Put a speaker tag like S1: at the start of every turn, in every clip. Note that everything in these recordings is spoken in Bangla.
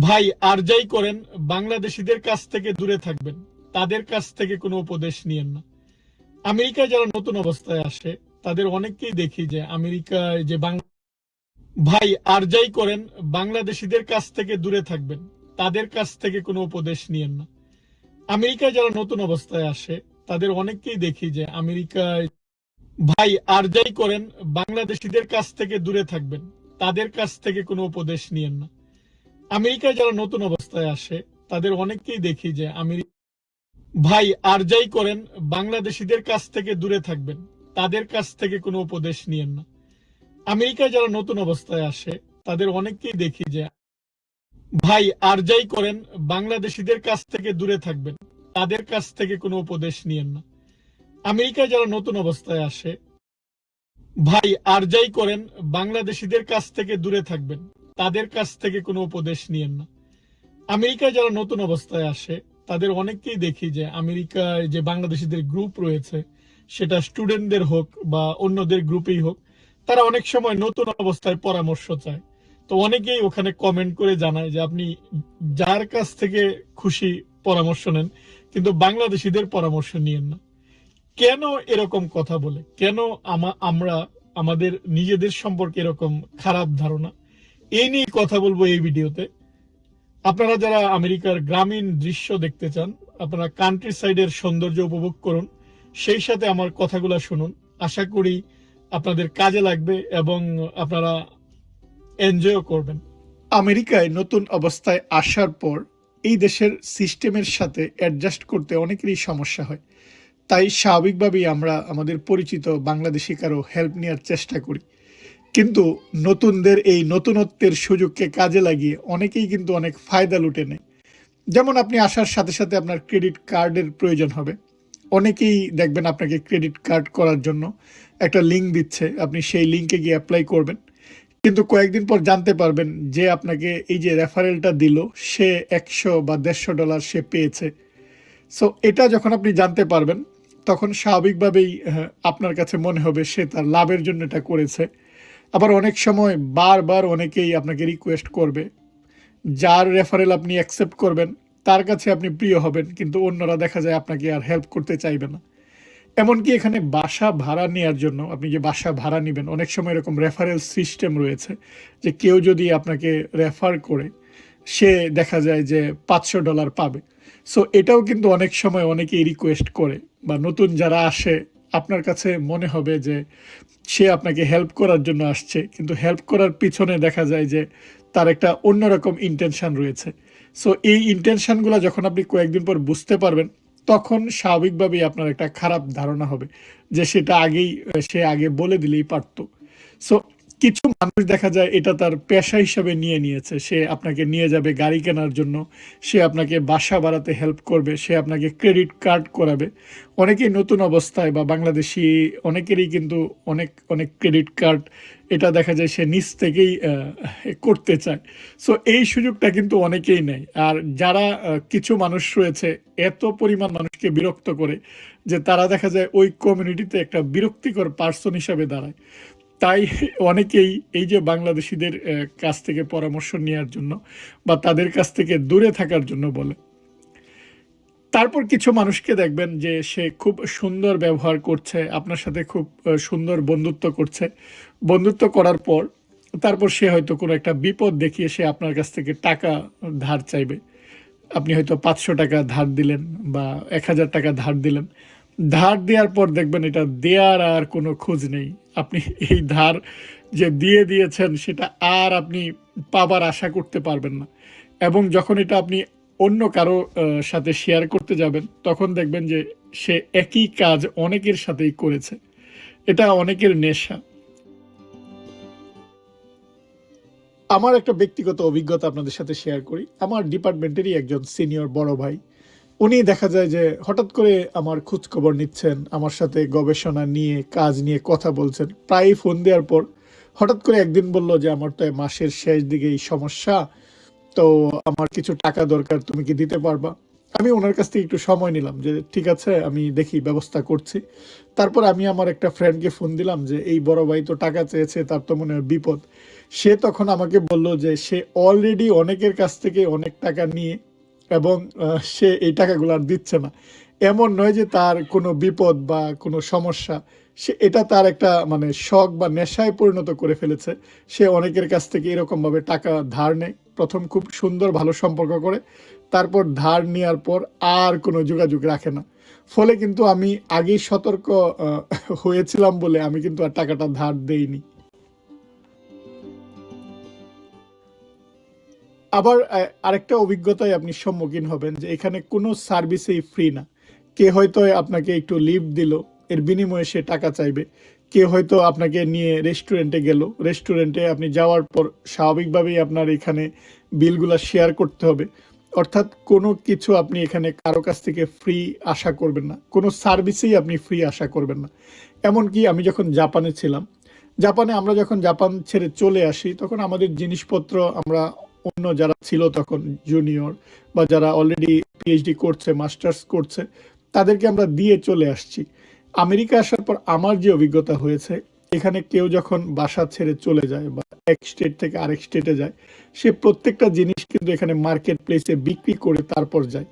S1: ভাই আর যাই করেন বাংলাদেশিদের কাছ থেকে দূরে থাকবেন। তাদের কাছ থেকে কোনো উপদেশ নিয়েন না। আমেরিকায় যারা নতুন অবস্থায় আসে তাদের অনেককেই দেখি যে আমেরিকায় যে ভাই আর যাই করেন বাংলাদেশিদের কাছ থেকে দূরে থাকবেন। তাদের কাছ থেকে কোনো উপদেশ নিয়েন না। আমেরিকায় যারা নতুন অবস্থায় আসে তাদের অনেককেই দেখি যে আমেরিকায় ভাই আর যাই করেন বাংলাদেশিদের কাছ থেকে দূরে থাকবেন। তাদের কাছ থেকে কোনো উপদেশ নিয়েন না। আমেরিকায় যারা নতুন অবস্থায় আসে তাদের অনেককেই দেখি যে ভাই আর যাই করেন বাংলাদেশিদের কাছ থেকে দূরে থাকবেন। তাদের কাছ থেকে কোনো উপদেশ নিয়েন না। আমেরিকায় যারা নতুন অবস্থায় আসে তাদের অনেককেই দেখি যে ভাই আর যাই করেন বাংলাদেশিদের কাছ থেকে দূরে থাকবেন। তাদের কাছ থেকে কোনো উপদেশ নিয়েন না। আমেরিকায় যারা নতুন অবস্থায় আসে ভাই আর যাই করেন বাংলাদেশিদের কাছ থেকে দূরে থাকবেন। তাদের কাছ থেকে কোনো উপদেশ নিয়েন না। আমেরিকায় যারা নতুন অবস্থায় আসে তাদের অনেককেই দেখি যে আমেরিকায় যে বাংলাদেশিদের গ্রুপ রয়েছে, সেটা স্টুডেন্টদের হোক বা অন্যদের গ্রুপেই হোক, তারা অনেক সময় নতুন অবস্থায় পরামর্শ চায়। তো অনেকেই ওখানে কমেন্ট করে জানায় যে আপনি যার কাছ থেকে খুশি পরামর্শ নেন, কিন্তু বাংলাদেশিদের পরামর্শ নিয়েন না। কেন এরকম কথা বলে? কেন আমরা আমাদের নিজেদের সম্পর্কে এরকম খারাপ ধারণা? এই নিয়ে কথা বলবো এই ভিডিওতে। আপনারা যারা আমেরিকার গ্রামীণ দৃশ্য দেখতে চান, আপনারা কান্ট্রি সাইডের সৌন্দর্য উপভোগ করুন, সেই সাথে আমার কথাগুলো শুনুন। আশা করি আপনাদের কাজে লাগবে এবং আপনারা এনজয়ও করবেন। আমেরিকায় নতুন অবস্থায় আসার পর এই দেশের সিস্টেমের সাথে অ্যাডজাস্ট করতে অনেকেরই সমস্যা হয়। তাই স্বাভাবিকভাবেই আমরা আমাদের পরিচিত বাংলাদেশি কারো হেল্প নেওয়ার চেষ্টা করি। কিন্তু নতুনদের এই নতুনত্বের সুযোগকে কাজে লাগিয়ে অনেকেই কিন্তু অনেক ফায়দা লুটে নেয়। যেমন আপনি আসার সাথে সাথে আপনার ক্রেডিট কার্ডের প্রয়োজন হবে। অনেকেই দেখবেন আপনাকে ক্রেডিট কার্ড করার জন্য একটা লিঙ্ক দিচ্ছে, আপনি সেই লিঙ্কে গিয়ে অ্যাপ্লাই করবেন। কিন্তু কয়েকদিন পর জানতে পারবেন যে আপনাকে এই যে রেফারেলটা দিল, সে $100 বা $150 সে পেয়েছে। সো এটা যখন আপনি জানতে পারবেন, তখন স্বাভাবিকভাবেই আপনার কাছে মনে হবে সে তার লাভের জন্য এটা করেছে। আবার অনেক সময় বারবার অনেকেই আপনাকে রিকোয়েস্ট করবে, যার রেফারেল আপনি অ্যাকসেপ্ট করবেন তার কাছে আপনি প্রিয় হবেন, কিন্তু অন্যরা দেখা যায় আপনাকে আর হেল্প করতে চাইবে না। এমনকি এখানে বাসা ভাড়া নেওয়ার জন্য, আপনি যে বাসা ভাড়া নেবেন, অনেক সময় এরকম রেফারেল সিস্টেম রয়েছে যে কেউ যদি আপনাকে রেফার করে, সে দেখা যায় যে $500 পাবে। সো এটাও কিন্তু অনেক সময় অনেকেই রিকোয়েস্ট করে, বা নতুন যারা আসে আপনার কাছে মনে হবে যে সে আপনাকে হেল্প করার জন্য আসছে, কিন্তু হেল্প করার পিছনে দেখা যায় যে তার একটা অন্যরকম ইন্টেনশন রয়েছে। সো এই ইন্টেনশনগুলো যখন আপনি কয়েকদিন পর বুঝতে পারবেন, তখন স্বাভাবিকভাবেই আপনার একটা খারাপ ধারণা হবে যে সেটা সে আগে বলে দিলেই পারতো। সো কিছু মানুষ দেখা যায় এটা তার পেশা হিসাবে নিয়ে নিয়েছে। সে আপনাকে নিয়ে যাবে গাড়ি কেনার জন্য, সে আপনাকে বাসা বাড়াতে হেল্প করবে, সে আপনাকে ক্রেডিট কার্ড করাবে। অনেকেই নতুন অবস্থায় বা বাংলাদেশি অনেকেরই কিন্তু অনেক অনেক ক্রেডিট কার্ড, এটা দেখা যায় সে নিজ থেকেই করতে চায়। সো এই সুযোগটা কিন্তু অনেকেই নেয়। আর যারা কিছু মানুষ রয়েছে এত পরিমাণ মানুষকে বিরক্ত করে যে তারা দেখা যায় ওই কমিউনিটিতে একটা বিরক্তিকর পার্সন হিসাবে দাঁড়ায়। তাই অনেকেই এই যে বাংলাদেশিদের কাছ থেকে পরামর্শ নেওয়ার জন্য বা তাদের কাছ থেকে দূরে থাকার জন্য বলে। তারপর কিছু মানুষকে দেখবেন যে সে খুব সুন্দর ব্যবহার করছে, আপনার সাথে খুব সুন্দর বন্ধুত্ব করছে। বন্ধুত্ব করার পর তারপর সে হয়তো কোনো একটা বিপদ দেখিয়ে সে আপনার কাছ থেকে টাকা ধার চাইবে। আপনি হয়তো $500 ধার দিলেন বা $1000 ধার দিলেন। ধার দেওয়ার পর দেখবেন এটা দেওয়ার আর কোনো খোঁজ নেই। আপনি এই ধার যে দিয়ে দিয়েছেন সেটা আর আপনি পাবার আশা করতে পারবেন না। এবং যখন এটা আপনি অন্য কারো সাথে শেয়ার করতে যাবেন, তখন দেখবেন যে সে একই কাজ অনেকের সাথেই করেছে। এটা অনেকের নেশা। আমার একটা ব্যক্তিগত অভিজ্ঞতা আপনাদের সাথে শেয়ার করি। আমার ডিপার্টমেন্টেরই একজন সিনিয়র বড় ভাই, উনি দেখা যায় যে হঠাৎ করে আমার খোঁজখবর নিচ্ছেন, আমার সাথে গবেষণা নিয়ে কাজ নিয়ে কথা বলছেন। প্রায়ই ফোন দেওয়ার পর হঠাৎ করে একদিন বলল যে আমার তো মাসের শেষ দিকে এই সমস্যা, তো আমার কিছু টাকা দরকার, তুমি কি দিতে পারবা? আমি ওনার কাছ থেকে একটু সময় নিলাম যে ঠিক আছে, আমি দেখি ব্যবস্থা করছি। তারপর আমি আমার একটা ফ্রেন্ডকে ফোন দিলাম যে এই বড় ভাই তো টাকা চেয়েছে, তার তো মনে হয় বিপদ। সে তখন আমাকে বলল যে সে অলরেডি অনেকের কাছ থেকে অনেক টাকা নিয়ে, এবং সে এই টাকাগুলো আর দিচ্ছে না। এমন নয় যে তার কোনো বিপদ বা কোনো সমস্যা, সে এটা তার একটা মানে শখ বা নেশায় পরিণত করে ফেলেছে। সে অনেকের কাছ থেকে এরকমভাবে টাকা ধার নেয়, প্রথম খুব সুন্দর ভালো সম্পর্ক করে, তারপর ধার নেওয়ার পর আর কোনো যোগাযোগ রাখে না। ফলে কিন্তু আমি আগেই সতর্ক হয়েছিলাম বলে আমি কিন্তু আর টাকাটা ধার দেইনি। আবার আরেকটা অভিজ্ঞতায় আপনি সম্মুখীন হবেন যে এখানে কোনো সার্ভিসেই ফ্রি না। কে হয়তো আপনাকে একটু লিফট দিল, এর বিনিময়ে সে টাকা চাইবে। কে হয়তো আপনাকে নিয়ে রেস্টুরেন্টে গেল, রেস্টুরেন্টে আপনি যাওয়ার পর স্বাভাবিকভাবেই আপনার এখানে বিলগুলা শেয়ার করতে হবে। অর্থাৎ কোনো কিছু আপনি এখানে কারো কাছ থেকে ফ্রি আশা করবেন না, কোনো সার্ভিসেই আপনি ফ্রি আশা করবেন না। এমনকি আমি যখন জাপানে ছিলাম, জাপানে আমরা যখন জাপান ছেড়ে চলে আসি তখন আমাদের জিনিসপত্র আমরা অন্য যারা ছিল তখন জুনিয়র বা যারা অলরেডি পিএইচডি করছে, মাস্টার্স করছে, তাদেরকে আমরা দিয়ে চলে আসছি। আমেরিকা আসার পর আমার যে অভিজ্ঞতা হয়েছে, এখানে কেউ যখন বাসা ছেড়ে চলে যায় বা এক স্টেট থেকে আরেক স্টেটে যায়, সে প্রত্যেকটা জিনিস কিন্তু এখানে মার্কেট প্লেসে বিক্রি করে তারপর যায়।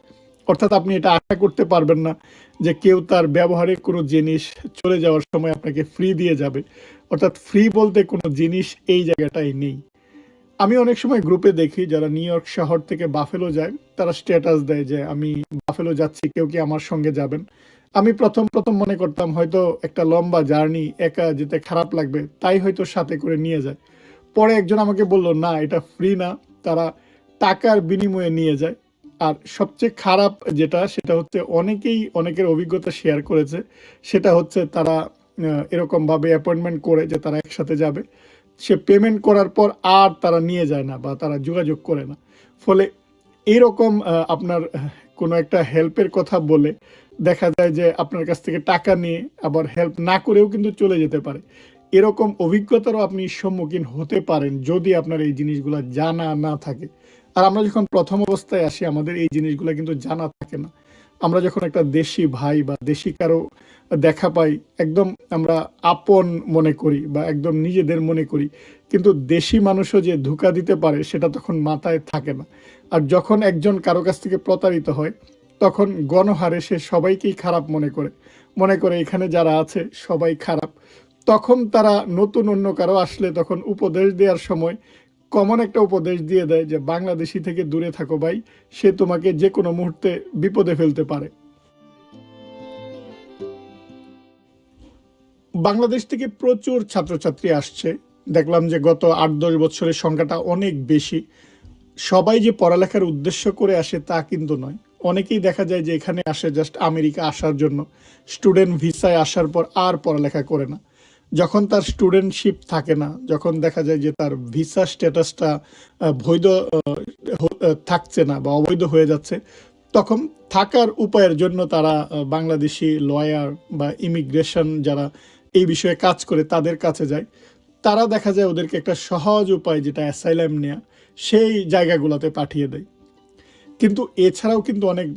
S1: অর্থাৎ আপনি এটা আশা করতে পারবেন না যে কেউ তার ব্যবহারের কোনো জিনিস চলে যাওয়ার সময় আপনাকে ফ্রি দিয়ে যাবে। অর্থাৎ ফ্রি বলতে কোনো জিনিস এই জায়গাটায় নেই। আমি অনেক সময় গ্রুপে দেখি যারা নিউ ইয়র্ক শহর থেকে বাফেলো যায়, তারা স্ট্যাটাস দেয় যে আমি বাফেলো যাচ্ছি, কেউ কি আমার সঙ্গে যাবেন। আমি প্রথম প্রথম মনে করতাম হয়তো একটা লম্বা জার্নি, একা যেতে খারাপ লাগবে, তাই হয়তো সাথে করে নিয়ে যায়। পরে একজন আমাকে বলল না, এটা ফ্রি না, তারা টাকার বিনিময়ে নিয়ে যায়। আর সবচেয়ে খারাপ যেটা, সেটা হচ্ছে অনেকেই অনেকের অভিজ্ঞতা শেয়ার করেছে, সেটা হচ্ছে তারা এরকমভাবে অ্যাপয়েন্টমেন্ট করে যে তারা একসাথে যাবে, সে পেমেন্ট করার পর আর তারা নিয়ে যায় না বা তারা যোগাযোগ করে না। ফলে এইরকম আপনার কোনো একটা হেল্পের কথা বলে দেখা যায় যে আপনার কাছ থেকে টাকা নিয়ে আবার হেল্প না করেও কিন্তু চলে যেতে পারে। এরকম অভিজ্ঞতারও আপনি সম্মুখীন হতে পারেন যদি আপনার এই জিনিসগুলো জানা না থাকে। আর আমরা যখন প্রথম অবস্থায় আসি আমাদের এই জিনিসগুলো কিন্তু জানা থাকে না। আমরা যখন একটা দেশি ভাই বা দেশি কারো দেখা পাই, একদম আমরা আপন মনে করি বা একদম নিজেদের মনে করি, কিন্তু দেশি মানুষও যে ধোঁকা দিতে পারে সেটা তখন মাথায় থাকে না। আর যখন একজন কারো কাছ থেকে প্রতারিত হয়, তখন গণহারে সে সবাইকেই খারাপ মনে করে, মনে করে এখানে যারা আছে সবাই খারাপ। তখন তারা নতুন অন্য কারো আসলে তখন উপদেশ দেওয়ার সময় কমন একটা উপদেশ দিয়ে দেয় যে বাংলাদেশি থেকে দূরে থাকো ভাই, সে তোমাকে যে কোনো মুহূর্তে বিপদে ফেলতে পারে। বাংলাদেশ থেকে প্রচুর ছাত্রছাত্রী আসছে, দেখলাম যে গত 8-10 বছরের সংখ্যাটা অনেক বেশি। সবাই যে পড়ালেখার উদ্দেশ্য করে আসে তা কিন্তু নয়। অনেকেই দেখা যায় যে এখানে আসে জাস্ট আমেরিকা আসার জন্য, স্টুডেন্ট ভিসায় আসার পর আর পড়ালেখা করে না। যখন তার স্টুডেন্টশিপ থাকে না, যখন দেখা যায় যে তার ভিসা স্ট্যাটাসটা বৈধ থাকছে না বা অবৈধ হয়ে যাচ্ছে, তখন থাকার উপায়ের জন্য তারা বাংলাদেশি লয়ার বা ইমিগ্রেশন যারা এই বিষয়ে কাজ করে তাদের কাছে যায়। তারা দেখা যায় ওদেরকে একটা সহজ উপায়, যেটা অ্যাসাইলাম নেয়া, সেই জায়গাগুলোতে পাঠিয়ে দেয়। কিন্তু এছাড়াও কিন্তু অনেক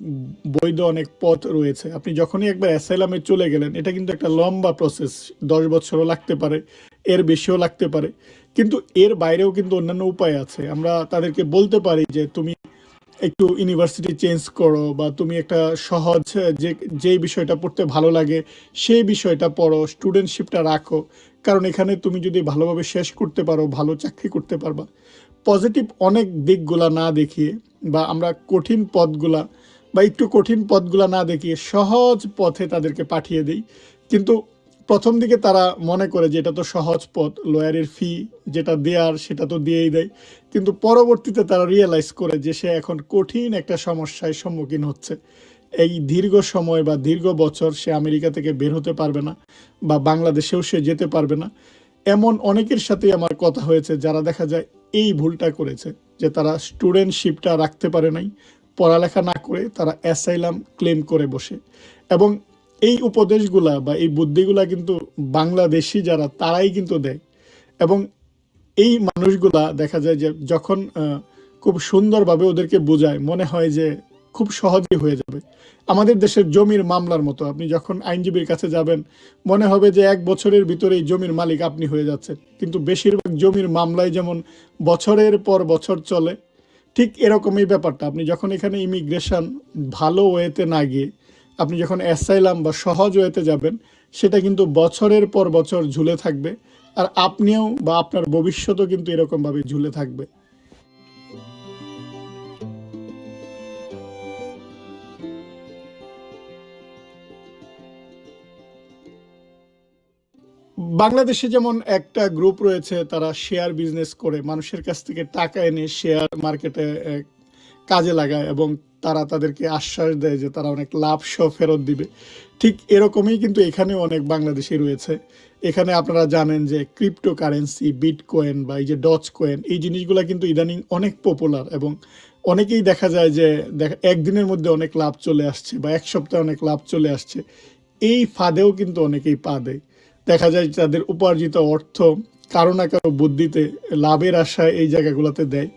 S1: বৈধ অনেক পথ রয়েছে। আপনি যখনই একবার অ্যাসাইলামে চলে গেলেন, এটা কিন্তু একটা লম্বা প্রসেস, 10 বছরও লাগতে পারে, এর বেশিও লাগতে পারে। কিন্তু এর বাইরেও কিন্তু অন্যান্য উপায় আছে। আমরা তাদেরকে বলতে পারি যে তুমি একটু ইউনিভার্সিটি চেঞ্জ করো, বা তুমি একটা সহজ যেই বিষয়টা পড়তে ভালো লাগে সেই বিষয়টা পড়ো, স্টুডেন্টশিপটা রাখো। কারণ এখানে তুমি যদি ভালোভাবে শেষ করতে পারো, ভালো চাকরি করতে পারবা। পজিটিভ অনেক দিকগুলা না দেখিয়ে বা আমরা কঠিন পথগুলা বা একটু কঠিন পথগুলা না দেখিয়ে সহজ পথে তাদেরকে পাঠিয়ে দিই। কিন্তু প্রথম দিকে তারা মনে করে যে এটা তো সহজ পথ, লয়ারের ফি যেটা দেয়ার সেটা তো দিয়েই দেয়। কিন্তু পরবর্তীতে তারা রিয়েলাইজ করে যে সে এখন কঠিন একটা সমস্যায় সম্মুখীন হচ্ছে। এই দীর্ঘ সময় বা দীর্ঘ বছর সে আমেরিকা থেকে বের হতে পারবে না, বা বাংলাদেশেও সে যেতে পারবে না। এমন অনেকের সাথেই আমার কথা হয়েছে যারা দেখা যায় এই ভুলটা করেছে, যে তারা স্টুডেন্টশিপটা রাখতে পারে নাই, পড়ালেখা না করে তারা অ্যাসাইলাম ক্লেম করে বসে। এবং এই উপদেশগুলা বা এই বুদ্ধিগুলা কিন্তু বাংলাদেশি যারা তারাই কিন্তু দেয়। এবং এই মানুষগুলা দেখা যায় যে যখন খুব সুন্দরভাবে ওদেরকে বোঝায়, মনে হয় যে
S2: খুব সহজেই হয়ে যাবে। আমাদের দেশের জমির মামলার মতো, আপনি যখন আইনজীবীর কাছে যাবেন মনে হবে যে 1 বছরের ভিতরেই জমির মালিক আপনি হয়ে যাচ্ছেন, কিন্তু বেশিরভাগ জমির মামলায় যেমন বছরের পর বছর চলে, ঠিক এরকমই ব্যাপারটা। আপনি যখন এখানে ইমিগ্রেশন ভালো ওয়েতে না গিয়ে আপনি যখন অ্যাসাইলাম বা সহজ ওয়েতে যাবেন, সেটা কিন্তু বছরের পর বছর ঝুলে থাকবে, আর আপনিও বা আপনার ভবিষ্যতও কিন্তু এরকমভাবে ঝুলে থাকবে। বাংলাদেশে যেমন একটা গ্রুপ রয়েছে, তারা শেয়ার বিজনেস করে মানুষের কাছ থেকে টাকা এনে শেয়ার মার্কেটে কাজে লাগায় এবং তারা তাদেরকে আশ্বাস দেয় যে তারা অনেক লাভ সহ ফেরত দিবে। ঠিক এরকমই কিন্তু এখানেও অনেক বাংলাদেশি রয়েছে। এখানে আপনারা জানেন যে ক্রিপ্টো কারেন্সি, বিটকয়েন বা এই যে ডজ কয়েন, এই জিনিসগুলো কিন্তু ইদানিং অনেক পপুলার, এবং অনেকেই দেখা যায় যে একদিনের মধ্যে অনেক লাভ চলে আসছে বা এক সপ্তাহে অনেক লাভ চলে আসছে। এই ফাঁদেও কিন্তু অনেকেই পা দেয়। দেখা যায় তাদের উপার্জিত অর্থ কারো না কারো বুদ্ধিতে লাভের আশায় এই জায়গাগুলোতে দেয়।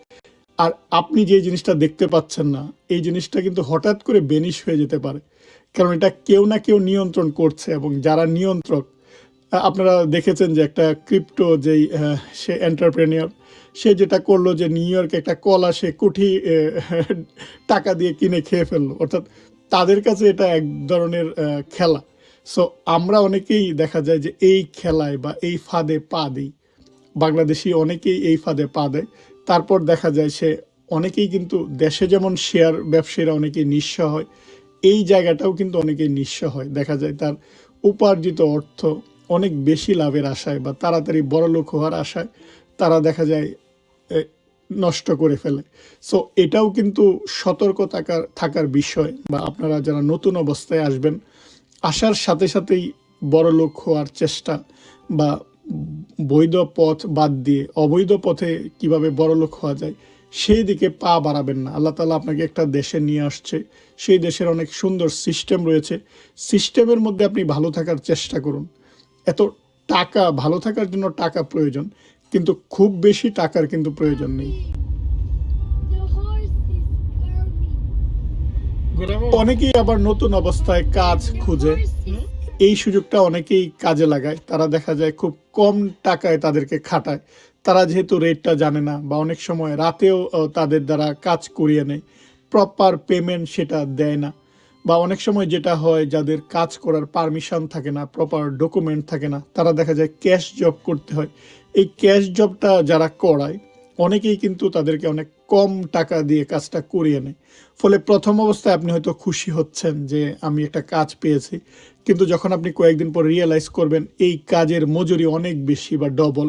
S2: আর আপনি যে জিনিসটা দেখতে পাচ্ছেন না, এই জিনিসটা কিন্তু হঠাৎ করে বেনিশ হয়ে যেতে পারে, কারণ এটা কেউ না কেউ নিয়ন্ত্রণ করছে। এবং যারা নিয়ন্ত্রক, আপনারা দেখেছেন যে একটা ক্রিপ্টো যেই সে এন্টারপ্রেনিয়র, সে যেটা করলো যে নিউ ইয়র্কে একটা কলা সে কোটি টাকা দিয়ে কিনে খেয়ে ফেললো। অর্থাৎ তাদের কাছে এটা এক ধরনের খেলা। সো আমরা অনেকেই দেখা যায় যে এই খেলায় বা এই ফাঁদে পা দিই। বাংলাদেশি অনেকেই এই ফাঁদে পা দেয়। তারপর দেখা যায় সে অনেকেই কিন্তু দেশে যেমন শেয়ার ব্যবসায়ীরা অনেকেই নিঃস্ব হয়, এই জায়গাটাও কিন্তু অনেকেই নিঃস্ব হয়। দেখা যায় তার উপার্জিত অর্থ অনেক বেশি লাভের আশায় বা তাড়াতাড়ি বড়লোক হওয়ার আশায় তারা দেখা যায় নষ্ট করে ফেলে। সো এটাও কিন্তু সতর্ক থাকার বিষয়। বা আপনারা যারা নতুন অবস্থায় আসবেন, আসার সাথে সাথেই বড়লোক হওয়ার চেষ্টা বা বৈধ পথ বাদ দিয়ে অবৈধ পথে কিভাবে বড়লোক হওয়া যায় সেই দিকে পা বাড়াবেন না। আল্লাহ তাআলা আপনাকে একটা দেশে নিয়ে আসছে, সেই দেশের অনেক সুন্দর সিস্টেম রয়েছে, সিস্টেমের মধ্যে আপনি ভালো থাকার চেষ্টা করুন। এত টাকা, ভালো থাকার জন্য টাকা প্রয়োজন, কিন্তু খুব বেশি টাকার কিন্তু প্রয়োজন নেই। অনেকেই আবার নতুন অবস্থায় কাজ খুঁজে, এই সুযোগটা অনেকেই কাজে লাগায়। তারা দেখা যায় খুব কম টাকায় তাদেরকে খাটায়। তারা যেহেতু রেটটা জানে না, বা অনেক সময় রাতেও তাদের দ্বারা কাজ করিয়ে নেয়, প্রপার পেমেন্ট সেটা দেয় না। বা অনেক সময় যেটা হয়, যাদের কাজ করার পারমিশন থাকে না, প্রপার ডকুমেন্ট থাকে না, তারা দেখা যায় ক্যাশ জব করতে হয়। এই ক্যাশ জবটা যারা করায়, অনেকেই কিন্তু তাদেরকে অনেক কম টাকা দিয়ে কাজটা করিয়ে নেয়। ফলে প্রথম অবস্থায় আপনি হয়তো খুশি হচ্ছেন যে আমি একটা কাজ পেয়েছি, কিন্তু যখন আপনি কয়েকদিন পর রিয়েলাইজ করবেন এই কাজের মজুরি অনেক বেশি বা ডবল,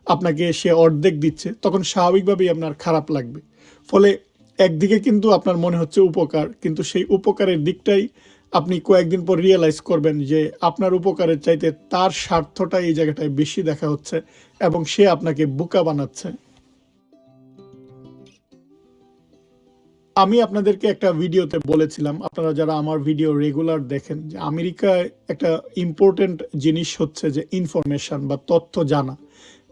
S2: আপনাকে সে অর্ধেক দিচ্ছে, তখন স্বাভাবিকভাবেই আপনার খারাপ লাগবে। ফলে একদিকে কিন্তু আপনার মনে হচ্ছে উপকার, কিন্তু সেই উপকারের দিকটাই আপনি কয়েকদিন পর রিয়েলাইজ করবেন যে আপনার উপকারের চাইতে তার স্বার্থটা এই জায়গাটায় বেশি দেখা হচ্ছে, এবং সে আপনাকে বোকা বানাচ্ছে। আমি আপনাদেরকে একটা ভিডিওতে বলেছিলাম, আপনারা যারা আমার ভিডিও রেগুলার দেখেন, যে আমেরিকায় একটা ইম্পর্টেন্ট জিনিস হচ্ছে যে ইনফরমেশন বা তথ্য জানা।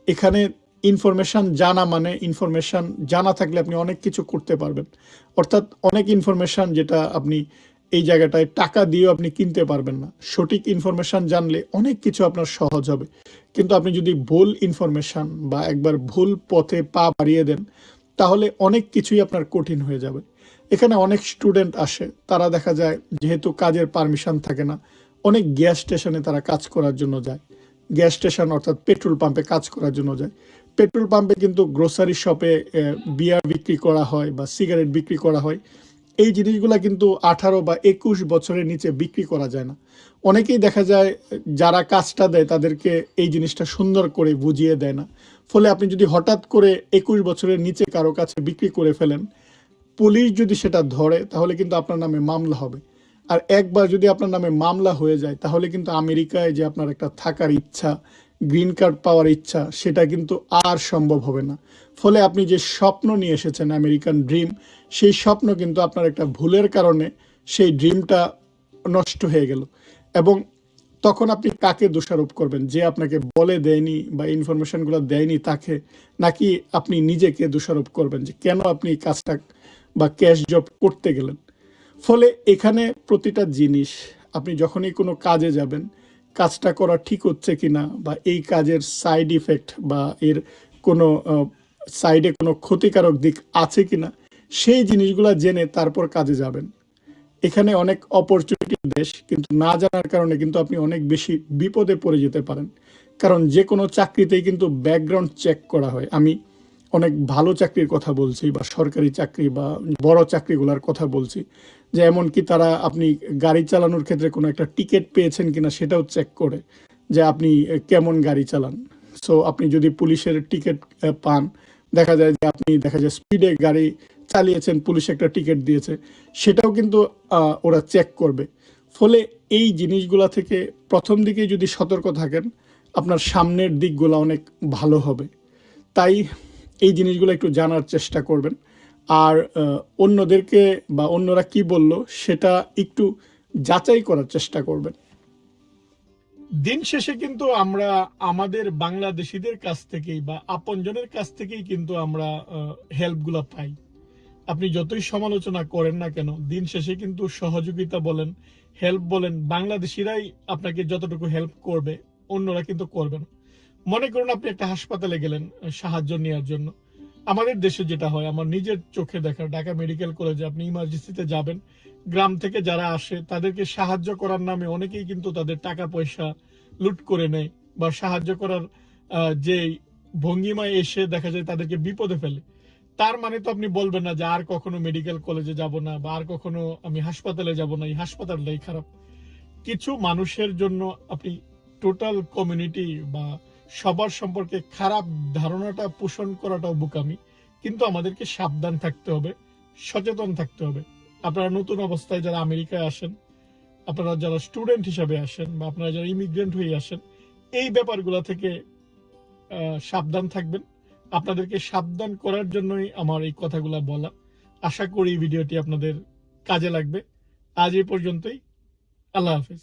S2: এখানে ইনফরমেশন জানা মানে ইনফরমেশন জানা থাকলে আপনি অনেক কিছু করতে পারবেন। অর্থাৎ অনেক ইনফরমেশন যেটা আপনি এই জায়গাটায় টাকা দিয়েও আপনি কিনতে পারবেন না। সঠিক ইনফরমেশন জানলে অনেক কিছু আপনার সহজ হবে, কিন্তু আপনি যদি ভুল ইনফরমেশন বা একবার ভুল পথে পা বাড়িয়ে দেন, তাহলে অনেক কিছুই আপনার কঠিন হয়ে যাবে। এখানে অনেক স্টুডেন্ট আসে, তারা দেখা যায় যেহেতু কাজের পারমিশন থাকে না, অনেক গ্যাস স্টেশনে তারা কাজ করার জন্য যায়। গ্যাস স্টেশন অর্থাৎ পেট্রোল পাম্পে কাজ করার জন্য যায়। পেট্রোল পাম্পে কিন্তু গ্রোসারি শপে বিয়ার বিক্রি করা হয় বা সিগারেট বিক্রি করা হয়। এই জিনিসগুলা কিন্তু 18 বা 21 বছরের নিচে বিক্রি করা যায় না। অনেকেই দেখা যায় যারা কাজটা দেয় তাদেরকে এই জিনিসটা সুন্দর করে বুঝিয়ে দেয় না। ফলে আপনি যদি হঠাৎ করে 21 বছরের নিচে কারো কাছে বিক্রি করে ফেলেন, পুলিশ যদি সেটা ধরে তাহলে কিন্তু আপনার নামে মামলা হবে। আর একবার যদি আপনার নামে মামলা হয়ে যায়, তাহলে কিন্তু আমেরিকায় যে আপনার একটা থাকার ইচ্ছা, গ্রিন কার্ড পাওয়ার ইচ্ছা, সেটা কিন্তু আর সম্ভব হবে না। ফলে আপনি যে স্বপ্ন নিয়ে এসেছেন আমেরিকান ড্রিম, সেই স্বপ্ন কিন্তু আপনার একটা ভুলের কারণে সেই ড্রিমটা নষ্ট হয়ে গেল। এবং তখন আপনি কাকে দোষারোপ করবেন? যে আপনাকে বলে দেয়নি বা ইনফরমেশনগুলো দেয়নি তাকে, নাকি আপনি নিজেকে দোষারোপ করবেন যে কেন আপনি কাজটা বা ক্যাশ জব করতে গেলেন? ফলে এখানে প্রতিটা জিনিস আপনি যখনই কোনো কাজে যাবেন, কাজটা করা ঠিক হচ্ছে কিনা বা এই কাজের সাইড ইফেক্ট বা এর কোনো সাইডে কোনো ক্ষতিকারক দিক আছে কিনা, সেই জিনিসগুলো জেনে তারপর কাজে যাবেন। এখানে অনেক অপরচুনিটির দেশ, কিন্তু না জানার কারণে কিন্তু আপনি অনেক বেশি বিপদে পড়ে যেতে পারেন। কারণ যে কোনো চাকরিতেই কিন্তু ব্যাকগ্রাউন্ড চেক করা হয়। আমি অনেক ভালো চাকরির কথা বলছি বা সরকারি চাকরি বা বড় চাকরিগুলোর কথা বলছি, যে এমনকি তারা আপনি গাড়ি চালানোর ক্ষেত্রে কোনো একটা টিকিট পেয়েছেন কিনা সেটাও চেক করে, যে আপনি কেমন গাড়ি চালান। সো আপনি যদি পুলিশের টিকিট পান, দেখা যায় যে আপনি স্পিডে গাড়ি চালিয়েছেন, পুলিশ একটা টিকিট দিয়েছে, সেটাও কিন্তু ওরা চেক করবে। ফলে এই জিনিসগুলা থেকে প্রথম দিকে যদি সতর্ক থাকেন, আপনার সামনের দিকগুলো অনেক ভালো হবে। তাই এই জিনিসগুলো একটু জানার চেষ্টা করবেন। আর অন্যদেরকে বা অন্যরা কি বলল সেটা একটু যাচাই করার চেষ্টা করবেন।
S1: দিন শেষে কিন্তু আমরা আমাদের বাংলাদেশিদের কাছ থেকেই বা আপনজনের কাছ থেকেই কিন্তু আমরা হেল্পগুলো পাই। আপনি যতই সমালোচনা করেন না কেন, দিন শেষে কিন্তু সহযোগিতা বলেন, হেল্প বলেন, বাংলাদেশিরাই আপনাকে যতটুকু হেল্প করবে, অন্যরা কিন্তু করবে না। মনে করুন আপনি একটা হাসপাতালে গেলেন সাহায্য নেওয়ার জন্য। আমাদের দেশে যেটা হয়, আমার নিজের চোখে দেখা, ঢাকা মেডিকেল কলেজে আপনি ইমার্জেন্সিতে যাবেন, গ্রাম থেকে যারা আসে তাদেরকে সাহায্য করার নামে অনেকেই কিন্তু তাদের টাকা পয়সা লুট করে নেয়, বা সাহায্য করার যে ভঙ্গিমায় এসে দেখা যায় তাদেরকে বিপদে ফেলে। তার মানে তো আপনি বলবেন না যে আর কখনো মেডিকেল কলেজে যাব না, বা আর কখনো আমি হাসপাতালে যাব না, এই হাসপাতালটাই খারাপ। কিছু মানুষের জন্য আপনি টোটাল কমিউনিটি বা সবার সম্পর্কে খারাপ ধারণাটা পোষণ করাটাও বোকামি। কিন্তু আমাদেরকে সাবধান থাকতে হবে, সচেতন থাকতে হবে। আপনারা নতুন অবস্থায় যারা আমেরিকায় আসেন, আপনারা যারা স্টুডেন্ট হিসাবে আসেন, বা আপনারা যারা ইমিগ্রেন্ট হয়ে আসেন, এই ব্যাপারগুলো থেকে সাবধান থাকবেন। আপনাদেরকে সাবধান করার জন্যই আমার এই কথাগুলো বলা। আশা করি এই ভিডিওটি আপনাদের কাজে লাগবে। আজ এই পর্যন্তই। আল্লাহ হাফেজ।